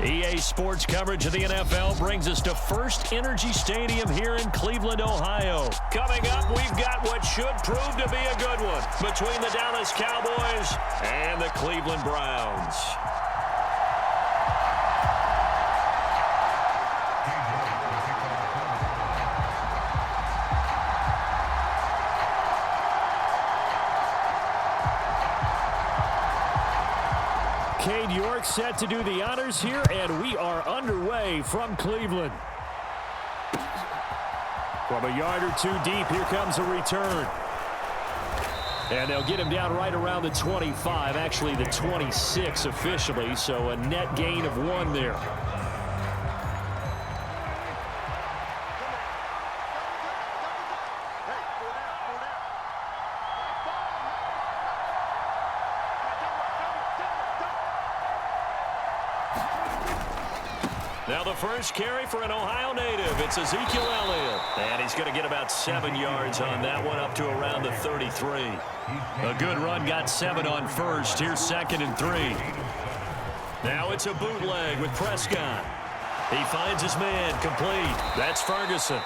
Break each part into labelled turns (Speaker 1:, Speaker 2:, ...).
Speaker 1: EA Sports coverage of the NFL brings us to First Energy Stadium here in Cleveland, Ohio. Coming up, we've got what should prove to be a good one between the Dallas Cowboys and the Cleveland Browns. Cade York set to do the honors here, and we are underway from Cleveland. From a yard or two deep, here comes a return. And they'll get him down right around the 25, actually the 26 officially, so a net gain of 1 there. Now the first carry for an Ohio native. It's Ezekiel Elliott. And he's going to get about 7 yards on that one, up to around the 33. A good run, got 7 on first. Here's 2nd and 3. Now it's a bootleg with Prescott. He finds his man, complete. That's Ferguson.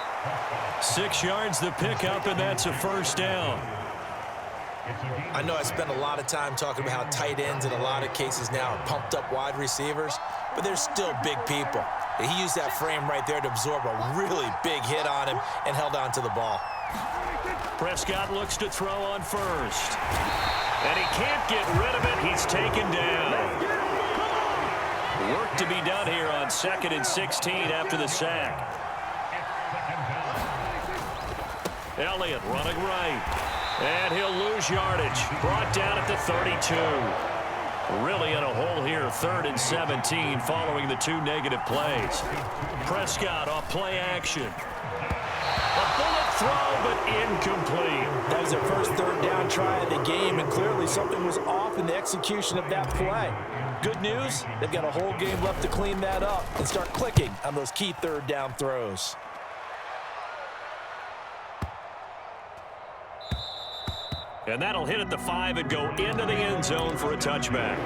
Speaker 1: 6 yards the pickup, and that's a first down.
Speaker 2: I know I spend a lot of time talking about how tight ends in a lot of cases now are pumped up wide receivers, but they're still big people. He used that frame right there to absorb a really big hit on him and held on to the ball.
Speaker 1: Prescott looks to throw on first. And he can't get rid of it. He's taken down. Work to be done here on 2nd and 16 after the sack. Elliott running right. And he'll lose yardage. Brought down at the 32. Really in a hole here, 3rd and 17 following the 2 negative plays. Prescott off play action. A bullet throw, but incomplete.
Speaker 3: That was their first 3rd down try of the game, and clearly something was off in the execution of that play. Good news, they've got a whole game left to clean that up and start clicking on those key 3rd down throws.
Speaker 1: And that'll hit at the 5 and go into the end zone for a touchback.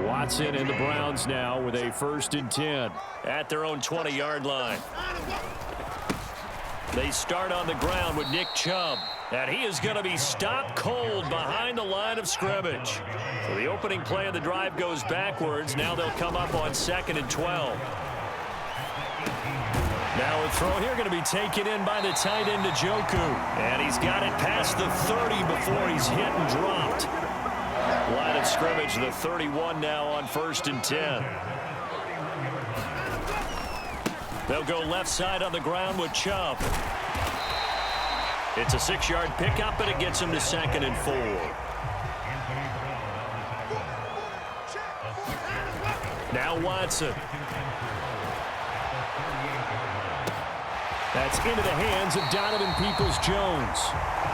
Speaker 1: Watson and the Browns now with a 1st and 10 at their own 20-yard line. They start on the ground with Nick Chubb. And he is going to be stopped cold behind the line of scrimmage. So the opening play of the drive goes backwards. Now they'll come up on 2nd and 12. Now a throw here going to be taken in by the tight end Joku. And he's got it past the 30 before he's hit and dropped. Line of scrimmage, the 31 now on 1st and 10. They'll go left side on the ground with Chubb. It's a 6-yard pickup, and it gets him to 2nd and 4. Now Watson. That's into the hands of Donovan Peoples-Jones.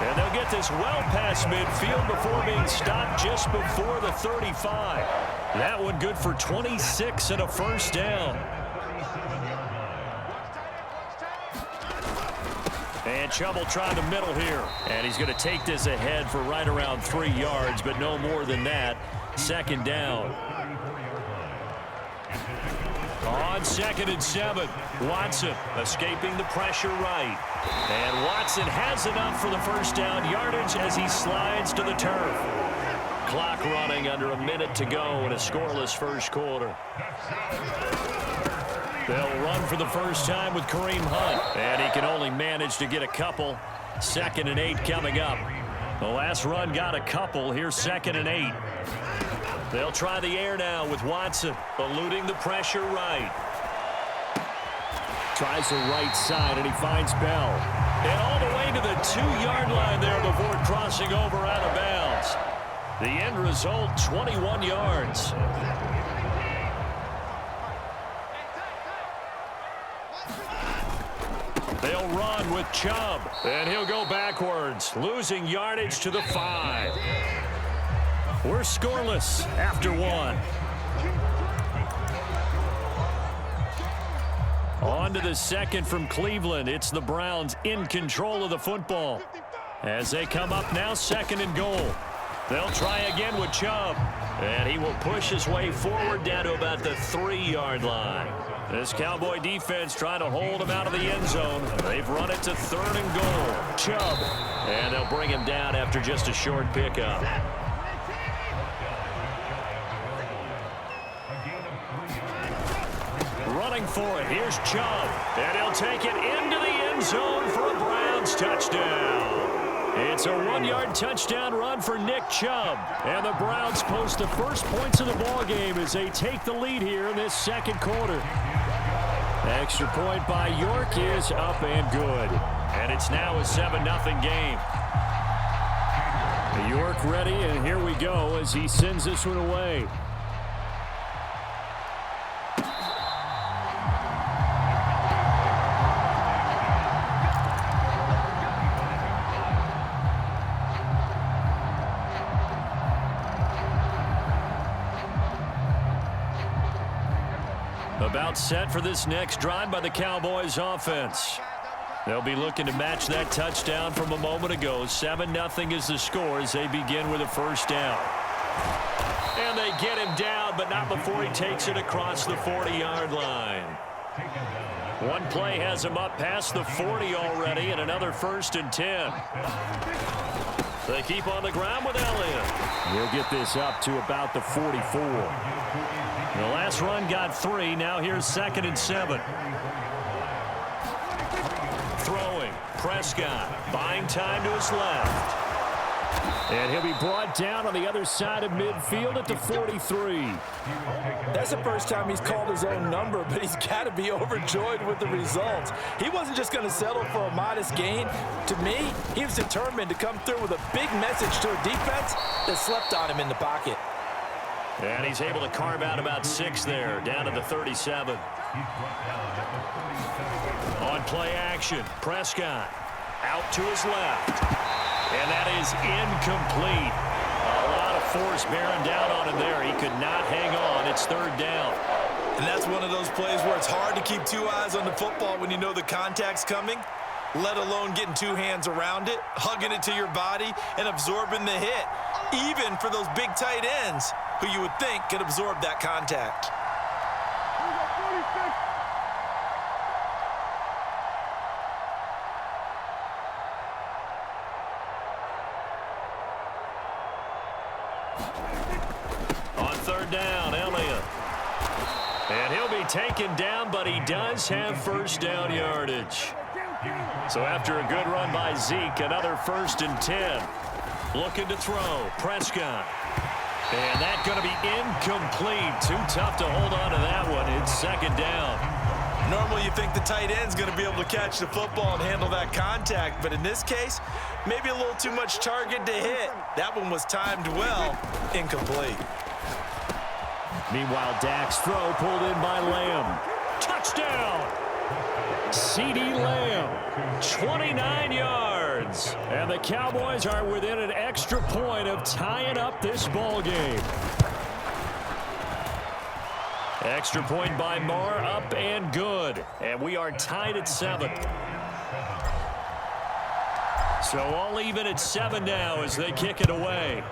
Speaker 1: And they'll get this well past midfield before being stopped just before the 35. That one good for 26 and a first down. And Chubb will try the middle here. And he's going to take this ahead for right around 3 yards, but no more than that. 2nd down. On 2nd and 7, Watson escaping the pressure right. And Watson has enough for the first down yardage as he slides to the turf. Clock running under a minute to go in a scoreless first quarter. They'll run for the first time with Kareem Hunt. And he can only manage to get a couple. 2nd and 8 coming up. The last run got a couple. Here's 2nd and 8. They'll try the air now with Watson, eluding the pressure right. Tries the right side, and he finds Bell. And all the way to the 2-yard line there before crossing over out of bounds. The end result, 21 yards. They'll run with Chubb, and he'll go backwards, losing yardage to the 5. We're scoreless after 1. On to the 2nd from Cleveland. It's the Browns in control of the football. As they come up now, 2nd and goal. They'll try again with Chubb. And he will push his way forward down to about the 3-yard line. This Cowboy defense trying to hold him out of the end zone. They've run it to 3rd and goal. Chubb. And they'll bring him down after just a short pickup. Running for it. Here's Chubb. And he'll take it into the end zone for a Browns touchdown. It's a 1-yard touchdown run for Nick Chubb. And the Browns post the first points of the ballgame as they take the lead here in this second quarter. Extra point by York is up and good. And it's now a 7-0 game. York ready, and here we go as he sends this one away. About set for this next drive by the Cowboys offense. They'll be looking to match that touchdown from a moment ago. 7-0 is the score as they begin with a first down. And they get him down, but not before he takes it across the 40-yard line. One play has him up past the 40 already, and another 1st and 10. They keep on the ground with Elliott. He'll get this up to about the 44. The last run got 3. Now here's 2nd and 7. Throwing. Prescott. Buying time to his left. And he'll be brought down on the other side of midfield at the 43.
Speaker 3: That's the first time he's called his own number, but he's got to be overjoyed with the results. He wasn't just going to settle for a modest gain. To me, he was determined to come through with a big message to a defense that slept on him in the pocket.
Speaker 1: And he's able to carve out about 6 there, down to the 37. On play action, Prescott out to his left. And that is incomplete. A lot of force bearing down on him there. He could not hang on. It's 3rd down.
Speaker 2: And that's one of those plays where it's hard to keep 2 eyes on the football when you know the contact's coming, let alone getting 2 hands around it, hugging it to your body, and absorbing the hit. Even for those big tight ends who you would think could absorb that contact.
Speaker 1: On 3rd down, Elliott. And he'll be taken down, but he does have first down yardage. So after a good run by Zeke, another 1st and 10. Looking to throw. Prescott. And that's going to be incomplete. Too tough to hold on to that one. It's 2nd down.
Speaker 2: Normally you think the tight end's going to be able to catch the football and handle that contact, but in this case, maybe a little too much target to hit. That one was timed well. Incomplete.
Speaker 1: Meanwhile, Dak's throw pulled in by Lamb. Touchdown! CeeDee Lamb, 29 yards. And the Cowboys are within an extra point of tying up this ball game. Extra point by Marr, up and good. And we are tied at 7. So all even at 7 now as they kick it away.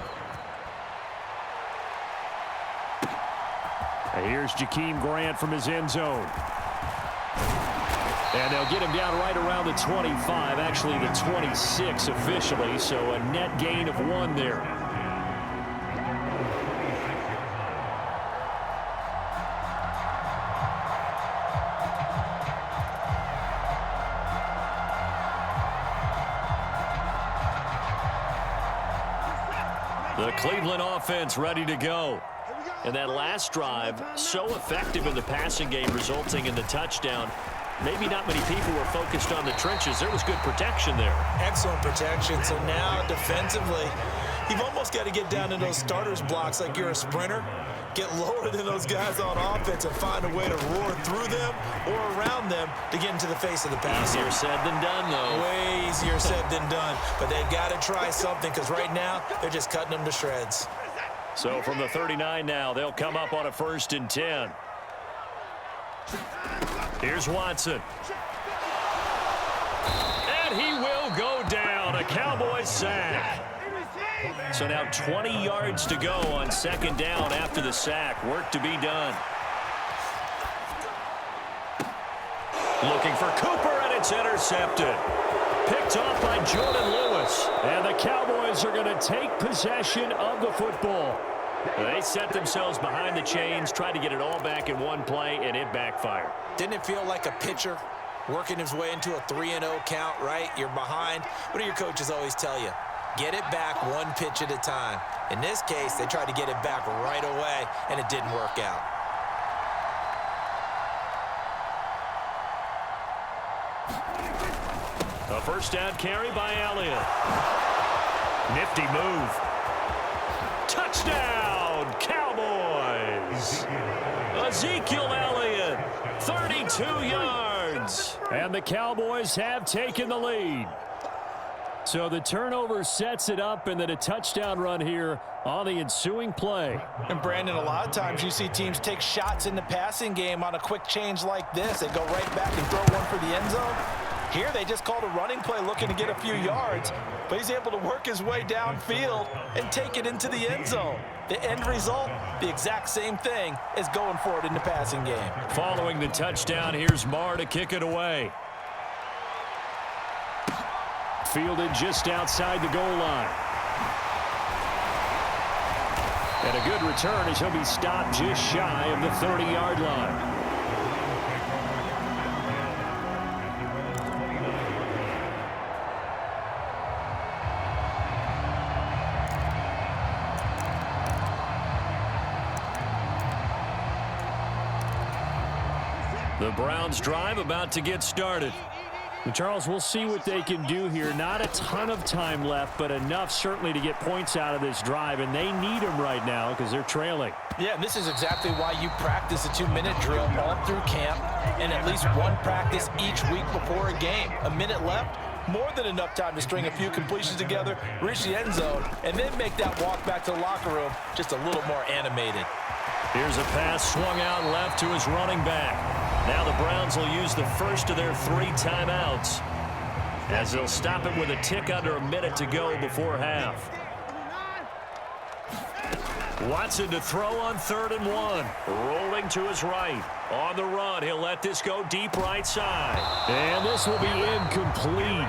Speaker 1: And here's Jakeem Grant from his end zone. And they'll get him down right around the 25, actually the 26 officially, so a net gain of 1 there. The Cleveland offense ready to go. And that last drive, so effective in the passing game, resulting in the touchdown. Maybe not many people were focused on the trenches. There was good protection there.
Speaker 2: Excellent protection. So now defensively, you've almost got to get down in those starters blocks like you're a sprinter. Get lower than those guys on offense and find a way to roar through them or around them to get into the face of the passer.
Speaker 1: Easier said than done, though.
Speaker 2: Way easier said than done. But they've got to try something because right now they're just cutting them to shreds.
Speaker 1: So from the 39 now, they'll come up on a 1st and 10. Here's Watson. And he will go down. A Cowboys sack. So now 20 yards to go on second down after the sack. Work to be done. Looking for Cooper, and it's intercepted. Picked off by Jordan Lewis. And the Cowboys are going to take possession of the football. They set themselves behind the chains, tried to get it all back in one play, and it backfired.
Speaker 2: Didn't it feel like a pitcher working his way into a 3-0 count, right? You're behind. What do your coaches always tell you? Get it back one pitch at a time. In this case, they tried to get it back right away, and it didn't work out.
Speaker 1: A first down carry by Elliott. Nifty move. Touchdown, Cowboys. Ezekiel Elliott, 32 yards. And the Cowboys have taken the lead. So the turnover sets it up, and then a touchdown run here on the ensuing play.
Speaker 3: And Brandon, a lot of times you see teams take shots in the passing game on a quick change like this. They go right back and throw one for the end zone. Here they just called a running play looking to get a few yards, but he's able to work his way downfield and take it into the end zone. The end result, the exact same thing as going for it in the passing game.
Speaker 1: Following the touchdown, here's Marr to kick it away. Fielded just outside the goal line. And a good return as he'll be stopped just shy of the 30-yard line. The Browns drive about to get started.
Speaker 4: And Charles, we'll see what they can do here. Not a ton of time left, but enough certainly to get points out of this drive, and they need them right now because they're trailing.
Speaker 3: Yeah, and this is exactly why you practice a 2-minute drill all through camp and at least one practice each week before a game. A minute left, more than enough time to string a few completions together, reach the end zone, and then make that walk back to the locker room just a little more animated.
Speaker 1: Here's a pass swung out left to his running back. Now the Browns will use the first of their 3 timeouts as they'll stop it with a tick under a minute to go before half. Watson to throw on 3rd and 1. Rolling to his right. On the run, he'll let this go deep right side.
Speaker 4: And this will be incomplete.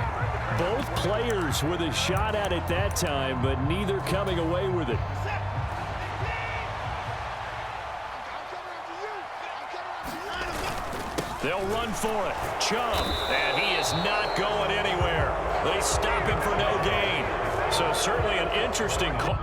Speaker 4: Both players with a shot at it that time, but neither coming away with it.
Speaker 1: They'll run for it. Chubb, and he is not going anywhere. They stop him for no gain. So certainly an interesting call.